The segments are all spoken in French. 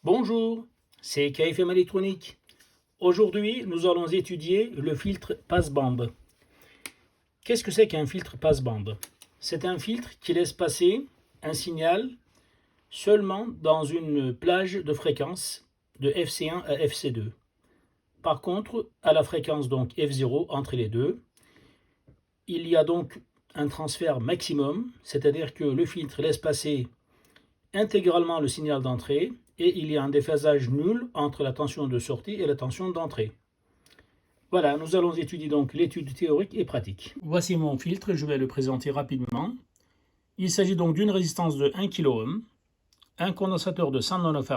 Bonjour, c'est KFM Électronique. Aujourd'hui, nous allons étudier le filtre passe-bande. Qu'est-ce que c'est qu'un filtre passe-bande? C'est un filtre qui laisse passer un signal seulement dans une plage de fréquence de FC1 à FC2. Par contre, à la fréquence donc F0 entre les deux, il y a donc un transfert maximum, c'est-à-dire que le filtre laisse passer intégralement le signal d'entrée et il y a un déphasage nul entre la tension de sortie et la tension d'entrée. Voilà, nous allons étudier donc l'étude théorique et pratique. Voici mon filtre, je vais le présenter rapidement. Il s'agit donc d'une résistance de 1 kΩ, un condensateur de 100 nF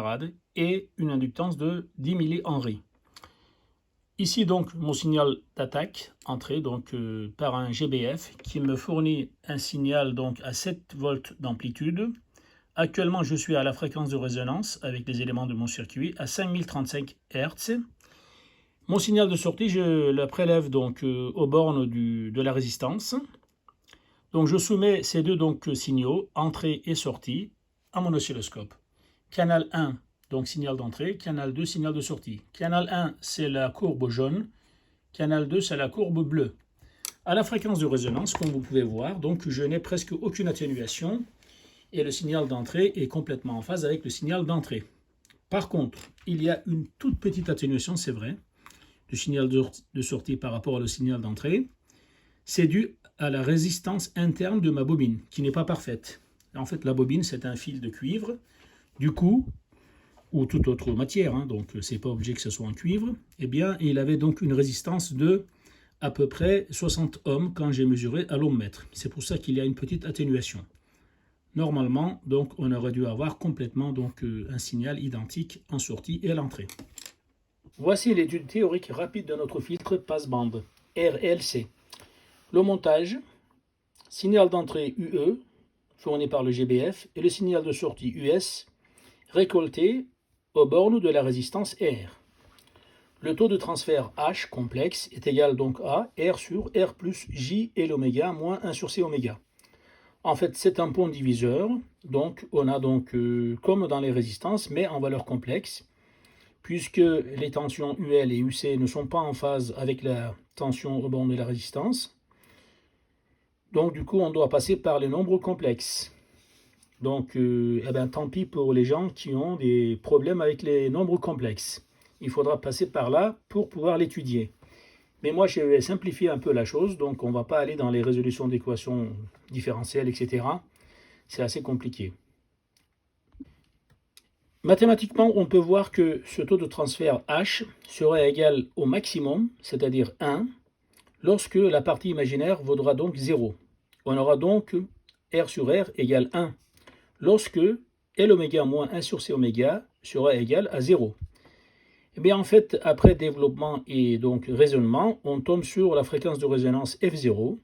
et une inductance de 10 mH. Ici donc mon signal d'attaque, entré donc par un GBF qui me fournit un signal donc à 7 volts d'amplitude. Actuellement, je suis à la fréquence de résonance avec les éléments de mon circuit à 5035 Hz. Mon signal de sortie, je le prélève donc aux bornes de la résistance. Donc je soumets ces deux signaux, entrée et sortie, à mon oscilloscope. Canal 1, donc signal d'entrée, canal 2, signal de sortie. Canal 1, c'est la courbe jaune, canal 2, c'est la courbe bleue. À la fréquence de résonance, comme vous pouvez voir, donc je n'ai presque aucune atténuation et le signal d'entrée est complètement en phase avec le signal d'entrée. Par contre, il y a une toute petite atténuation, c'est vrai, du signal de sortie par rapport au signal d'entrée. C'est dû à la résistance interne de ma bobine, qui n'est pas parfaite. En fait, la bobine, c'est un fil de cuivre. Du coup, ou toute autre matière, donc c'est pas obligé que ce soit en cuivre, eh bien, il avait donc une résistance de à peu près 60 ohms quand j'ai mesuré à l'ohmmètre. C'est pour ça qu'il y a une petite atténuation. Normalement, donc, on aurait dû avoir complètement un signal identique en sortie et à l'entrée. Voici l'étude théorique rapide de notre filtre passe-bande, RLC. Le montage, signal d'entrée UE, fourni par le GBF, et le signal de sortie US, récolté aux bornes de la résistance R. Le taux de transfert H complexe est égal donc à R sur R plus J et l'oméga moins 1 sur C oméga. En fait, c'est un pont diviseur, donc on a comme dans les résistances, mais en valeur complexe, puisque les tensions UL et UC ne sont pas en phase avec la tension aux bornes de la résistance. Donc du coup, on doit passer par les nombres complexes. Donc, tant pis pour les gens qui ont des problèmes avec les nombres complexes. Il faudra passer par là pour pouvoir l'étudier. Mais moi, je vais simplifier un peu la chose, donc on ne va pas aller dans les résolutions d'équations différentielles, etc. C'est assez compliqué. Mathématiquement, on peut voir que ce taux de transfert H serait égal au maximum, c'est-à-dire 1, lorsque la partie imaginaire vaudra donc 0. On aura donc R sur R égale 1, lorsque L oméga moins 1 sur C oméga sera égal à 0. Eh bien, en fait, après développement et donc raisonnement, on tombe sur la fréquence de résonance F0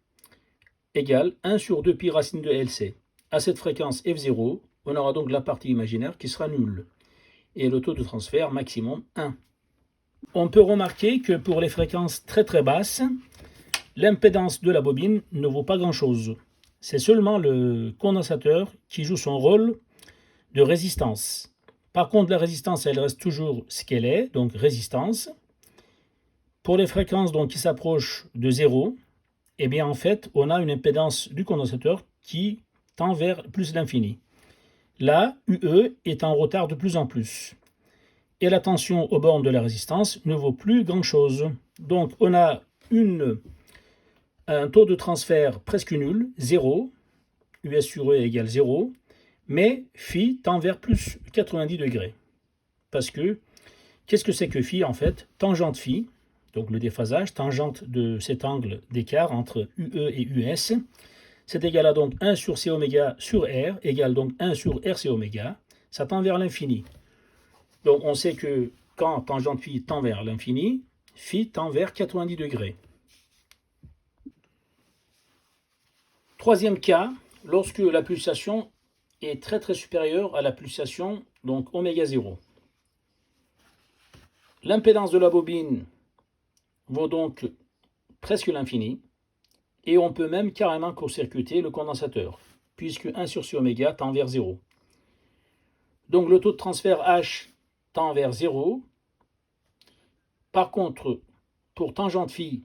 égale 1 sur 2 pi racine de LC. À cette fréquence F0, on aura donc la partie imaginaire qui sera nulle et le taux de transfert maximum 1. On peut remarquer que pour les fréquences très très basses, l'impédance de la bobine ne vaut pas grand-chose. C'est seulement le condensateur qui joue son rôle de résistance. Par contre, la résistance, elle reste toujours ce qu'elle est, donc résistance. Pour les fréquences qui s'approchent de 0, eh bien en fait, on a une impédance du condensateur qui tend vers plus l'infini. Là, UE est en retard de plus en plus. Et la tension aux bornes de la résistance ne vaut plus grand-chose. Donc on a un taux de transfert presque nul, 0, US sur E égale 0, mais phi tend vers plus 90 degrés. Parce que, qu'est-ce que c'est que phi en fait? Tangente phi, donc le déphasage, tangente de cet angle d'écart entre UE et US, c'est égal à donc 1 sur C oméga sur R, égale donc 1 sur RC oméga, ça tend vers l'infini. Donc on sait que quand tangente phi tend vers l'infini, phi tend vers 90 degrés. Troisième cas, lorsque la pulsation est très très supérieure à la pulsation, donc oméga 0. L'impédance de la bobine vaut donc presque l'infini, et on peut même carrément court-circuiter le condensateur, puisque 1 sur C oméga tend vers 0. Donc le taux de transfert H tend vers 0. Par contre, pour tangente phi,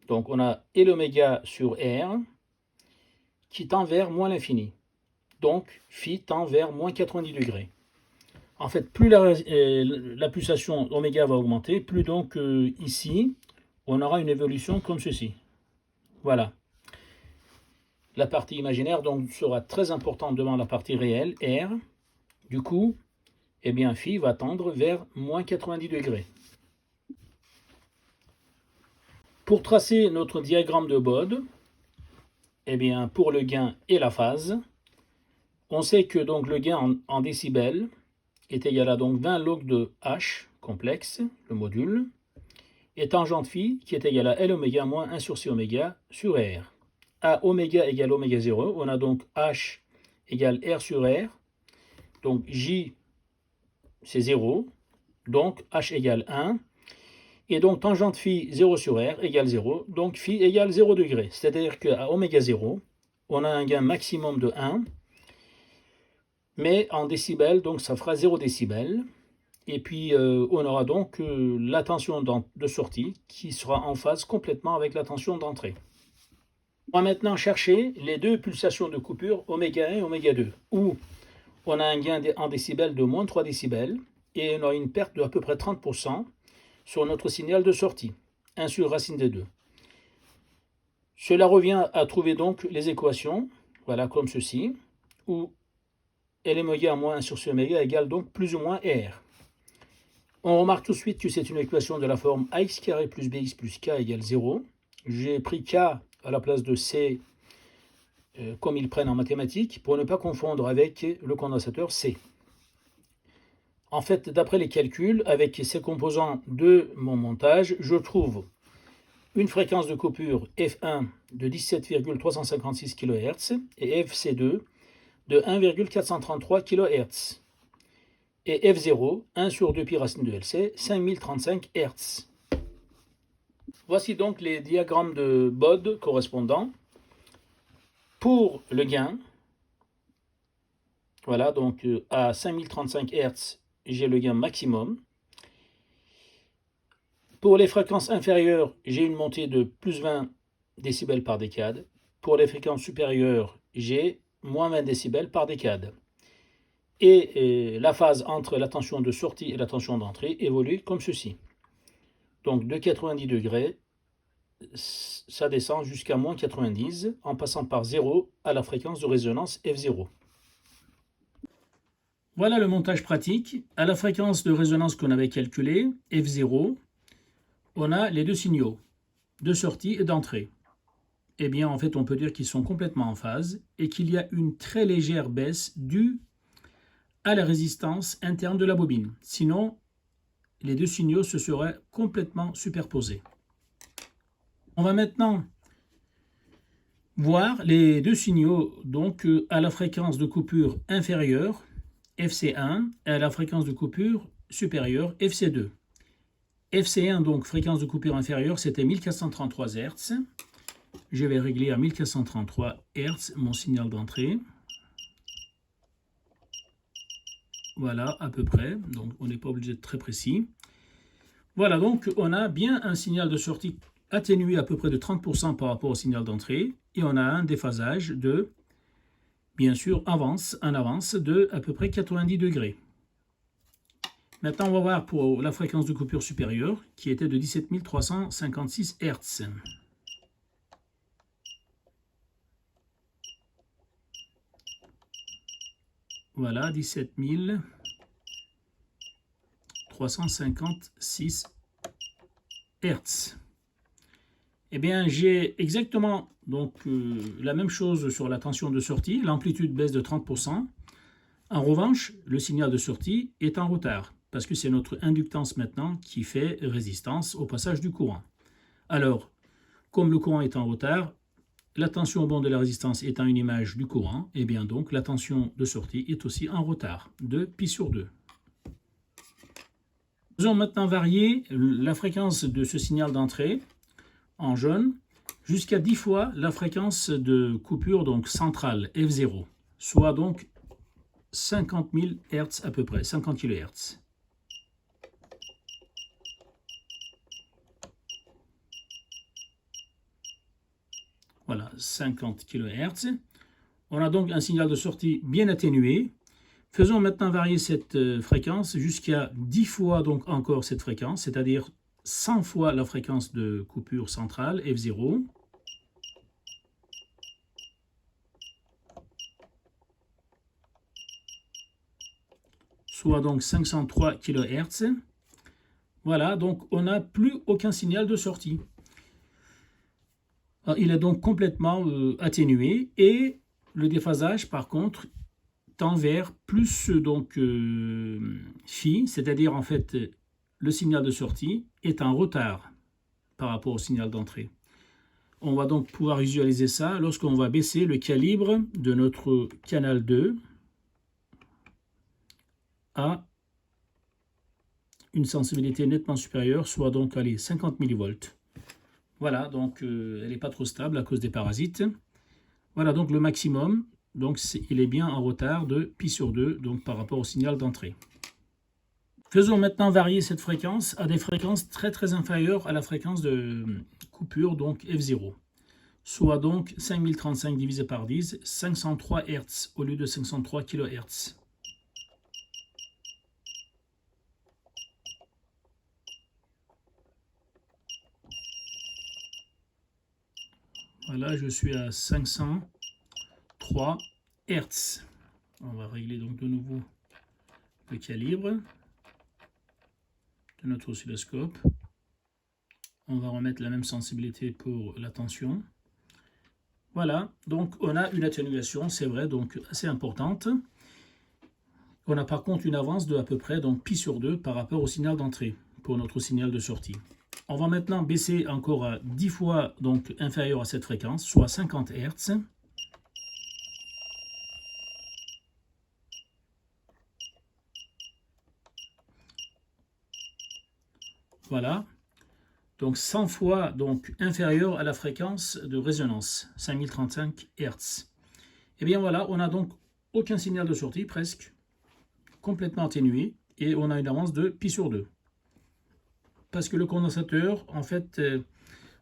donc on a et l'oméga sur R qui tend vers moins l'infini. Donc phi tend vers moins 90 degrés. En fait, plus la pulsation oméga va augmenter, plus donc ici, on aura une évolution comme ceci. Voilà. La partie imaginaire donc sera très importante devant la partie réelle, R. Du coup, eh bien, phi va tendre vers moins 90 degrés. Pour tracer notre diagramme de Bode, eh bien, pour le gain et la phase, on sait que donc le gain en décibels est égal à donc 20 log de H complexe, le module, et tangente phi qui est égal à L oméga moins 1 sur C oméga sur R. À oméga égale oméga 0, on a donc H égale R sur R, donc J c'est 0, donc H égale 1, et donc tangente phi 0 sur R égale 0, donc phi égale 0 degré, c'est-à-dire qu'à oméga 0, on a un gain maximum de 1, mais en décibels, donc ça fera 0 décibels. Et puis on aura donc la tension de sortie qui sera en phase complètement avec la tension d'entrée. On va maintenant chercher les deux pulsations de coupure oméga 1 et oméga 2, où on a un gain en décibels de moins 3 décibels et on a une perte de à peu près 30% sur notre signal de sortie, 1 sur racine des 2. Cela revient à trouver donc les équations, voilà comme ceci, où L oméga moins 1 sur C oméga égale donc plus ou moins R. On remarque tout de suite que c'est une équation de la forme ax carré plus bx plus k égale 0. J'ai pris k à la place de c comme ils prennent en mathématiques pour ne pas confondre avec le condensateur C. En fait, d'après les calculs, avec ces composants de mon montage, je trouve une fréquence de coupure F1 de 17,356 kHz et FC2 de 1,433 kHz. Et F0, 1 sur 2 pi racine de LC, 5035 Hz. Voici donc les diagrammes de Bode correspondants. Pour le gain, voilà, donc à 5035 Hz, j'ai le gain maximum. Pour les fréquences inférieures, j'ai une montée de plus 20 décibels par décade. Pour les fréquences supérieures, j'ai moins 20 décibels par décade. Et la phase entre la tension de sortie et la tension d'entrée évolue comme ceci. Donc de 90 degrés, ça descend jusqu'à moins 90 en passant par 0 à la fréquence de résonance F0. Voilà le montage pratique. À la fréquence de résonance qu'on avait calculée, F0, on a les deux signaux, de sortie et d'entrée. Eh bien, en fait, on peut dire qu'ils sont complètement en phase et qu'il y a une très légère baisse due à la résistance interne de la bobine. Sinon, les deux signaux se seraient complètement superposés. On va maintenant voir les deux signaux donc à la fréquence de coupure inférieure, FC1, et à la fréquence de coupure supérieure, FC2. FC1, donc fréquence de coupure inférieure, c'était 1433 Hz. Je vais régler à 1433 Hz mon signal d'entrée. Voilà, à peu près. Donc, on n'est pas obligé d'être très précis. Voilà, donc, on a bien un signal de sortie atténué à peu près de 30% par rapport au signal d'entrée. Et on a un déphasage de, bien sûr, un avance de à peu près 90 degrés. Maintenant, on va voir pour la fréquence de coupure supérieure, qui était de 17 356 Hz. Voilà, 17 356 Hz. Eh bien, j'ai exactement donc, la même chose sur la tension de sortie. L'amplitude baisse de 30%. En revanche, le signal de sortie est en retard, parce que c'est notre inductance maintenant qui fait résistance au passage du courant. Alors, comme le courant est en retard, la tension au bord de la résistance étant une image du courant, et bien donc la tension de sortie est aussi en retard, de pi sur 2. Nous allons maintenant varier la fréquence de ce signal d'entrée en jaune jusqu'à 10 fois la fréquence de coupure donc centrale F0, soit donc 50 000 Hz à peu près, 50 kHz. Voilà, 50 kHz. On a donc un signal de sortie bien atténué. Faisons maintenant varier cette fréquence jusqu'à 10 fois donc encore cette fréquence, c'est-à-dire 100 fois la fréquence de coupure centrale, F0. Soit donc 503 kHz. Voilà, donc on n'a plus aucun signal de sortie. Alors, il est donc complètement atténué et le déphasage par contre tend vers plus donc phi, c'est-à-dire en fait le signal de sortie est en retard par rapport au signal d'entrée. On va donc pouvoir visualiser ça lorsqu'on va baisser le calibre de notre canal 2 à une sensibilité nettement supérieure, soit donc allez, 50 mV. Voilà, donc elle n'est pas trop stable à cause des parasites. Voilà donc le maximum, donc il est bien en retard de pi sur 2 donc par rapport au signal d'entrée. Faisons maintenant varier cette fréquence à des fréquences très inférieures à la fréquence de coupure, donc F0. Soit donc 5035 divisé par 10, 503 Hz au lieu de 503 kHz. Voilà, je suis à 503 Hz. On va régler donc de nouveau le calibre de notre oscilloscope. On va remettre la même sensibilité pour la tension. Voilà, donc on a une atténuation, c'est vrai, donc assez importante. On a par contre une avance de à peu près donc pi sur 2 par rapport au signal d'entrée pour notre signal de sortie. On va maintenant baisser encore à 10 fois donc inférieur à cette fréquence, soit 50 Hz. Voilà, donc 100 fois donc inférieur à la fréquence de résonance, 5035 Hz. Et bien voilà, on n'a donc aucun signal de sortie, presque, complètement atténué, et on a une avance de pi sur 2. Parce que le condensateur, en fait,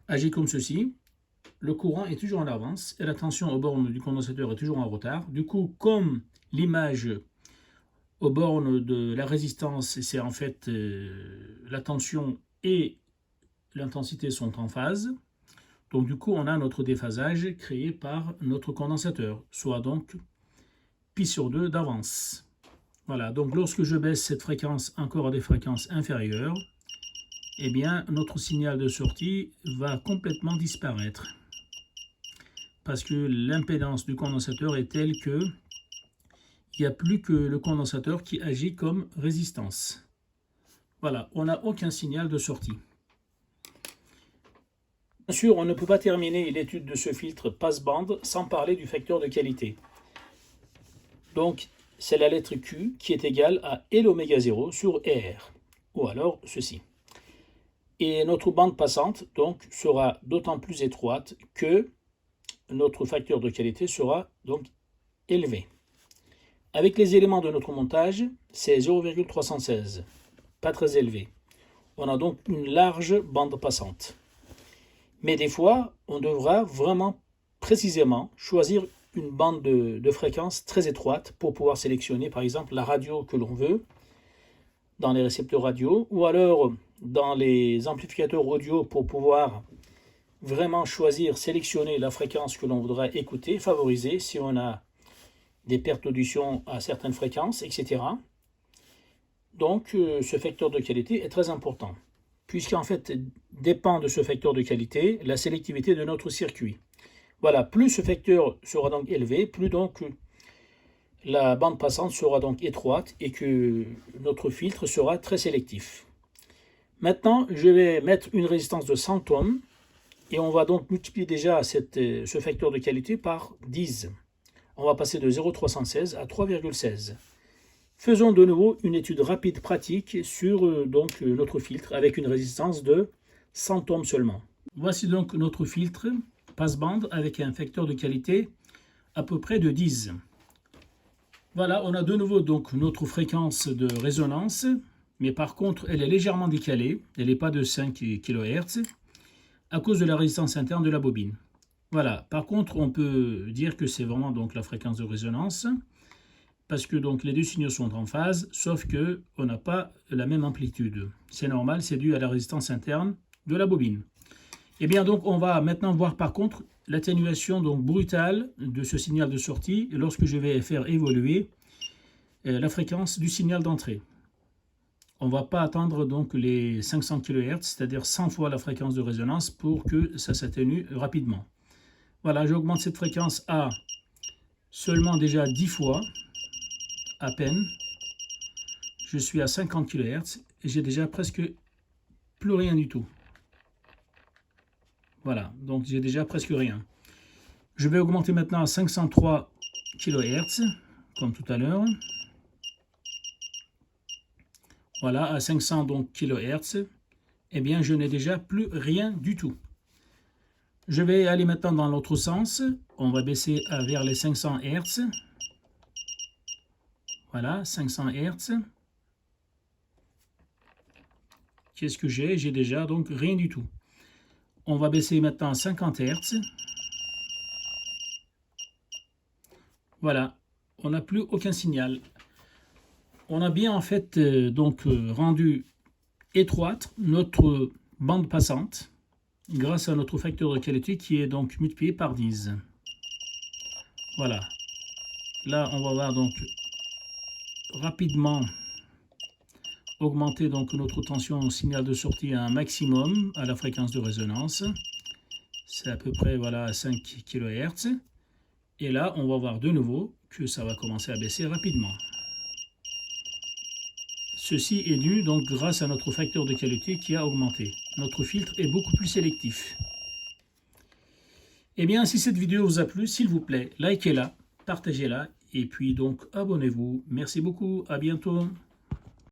agit comme ceci. Le courant est toujours en avance et la tension aux bornes du condensateur est toujours en retard. Du coup, comme l'image aux bornes de la résistance, c'est en fait la tension et l'intensité sont en phase. Donc du coup, on a notre déphasage créé par notre condensateur, soit donc pi sur 2 d'avance. Voilà, donc lorsque je baisse cette fréquence encore à des fréquences inférieures, eh bien notre signal de sortie va complètement disparaître. Parce que l'impédance du condensateur est telle que il n'y a plus que le condensateur qui agit comme résistance. Voilà, on n'a aucun signal de sortie. Bien sûr, on ne peut pas terminer l'étude de ce filtre passe-bande sans parler du facteur de qualité. Donc, c'est la lettre Q qui est égale à L oméga 0 sur R, ou alors ceci. Et notre bande passante donc sera d'autant plus étroite que notre facteur de qualité sera donc élevé. Avec les éléments de notre montage, c'est 0,316, pas très élevé. On a donc une large bande passante. Mais des fois, on devra vraiment précisément choisir une bande de fréquence très étroite pour pouvoir sélectionner par exemple la radio que l'on veut dans les récepteurs radio ou alors dans les amplificateurs audio pour pouvoir vraiment choisir, sélectionner la fréquence que l'on voudra écouter, favoriser si on a des pertes d'audition à certaines fréquences, etc. Donc ce facteur de qualité est très important, puisqu'en fait dépend de ce facteur de qualité la sélectivité de notre circuit. Voilà, plus ce facteur sera donc élevé, plus donc la bande passante sera donc étroite et que notre filtre sera très sélectif. Maintenant, je vais mettre une résistance de 100 ohms et on va donc multiplier déjà ce facteur de qualité par 10. On va passer de 0,316 à 3,16. Faisons de nouveau une étude rapide pratique sur donc notre filtre avec une résistance de 100 ohms seulement. Voici donc notre filtre passe-bande avec un facteur de qualité à peu près de 10. Voilà, on a de nouveau donc notre fréquence de résonance, mais par contre elle est légèrement décalée, elle n'est pas de 5 kHz à cause de la résistance interne de la bobine. Voilà. Par contre, on peut dire que c'est vraiment donc la fréquence de résonance, parce que donc les deux signaux sont en phase, sauf que on n'a pas la même amplitude. C'est normal, c'est dû à la résistance interne de la bobine. Et bien donc on va maintenant voir par contre l'atténuation donc brutale de ce signal de sortie lorsque je vais faire évoluer la fréquence du signal d'entrée. On ne va pas atteindre donc les 500 kHz, c'est-à-dire 100 fois la fréquence de résonance pour que ça s'atténue rapidement. Voilà, j'augmente cette fréquence à seulement déjà 10 fois, à peine. Je suis à 50 kHz et j'ai déjà presque plus rien du tout. Voilà, donc j'ai déjà presque rien. Je vais augmenter maintenant à 503 kHz, comme tout à l'heure. Voilà, à 500 donc kHz, eh bien je n'ai déjà plus rien du tout. Je vais aller maintenant dans l'autre sens. On va baisser vers les 500 Hz. Voilà, 500 Hz. Qu'est-ce que j'ai? J'ai déjà donc rien du tout. On va baisser maintenant à 50 Hz. Voilà, on n'a plus aucun signal. On a bien en fait rendu étroite notre bande passante grâce à notre facteur de qualité qui est donc multiplié par 10. Voilà. Là, on va voir donc rapidement augmenter donc notre tension au signal de sortie à un maximum à la fréquence de résonance. C'est à peu près voilà 5 kHz. Et là, on va voir de nouveau que ça va commencer à baisser rapidement. Ceci est dû donc grâce à notre facteur de qualité qui a augmenté. Notre filtre est beaucoup plus sélectif. Eh bien, si cette vidéo vous a plu, s'il vous plaît, likez-la, partagez-la et puis donc abonnez-vous. Merci beaucoup, à bientôt.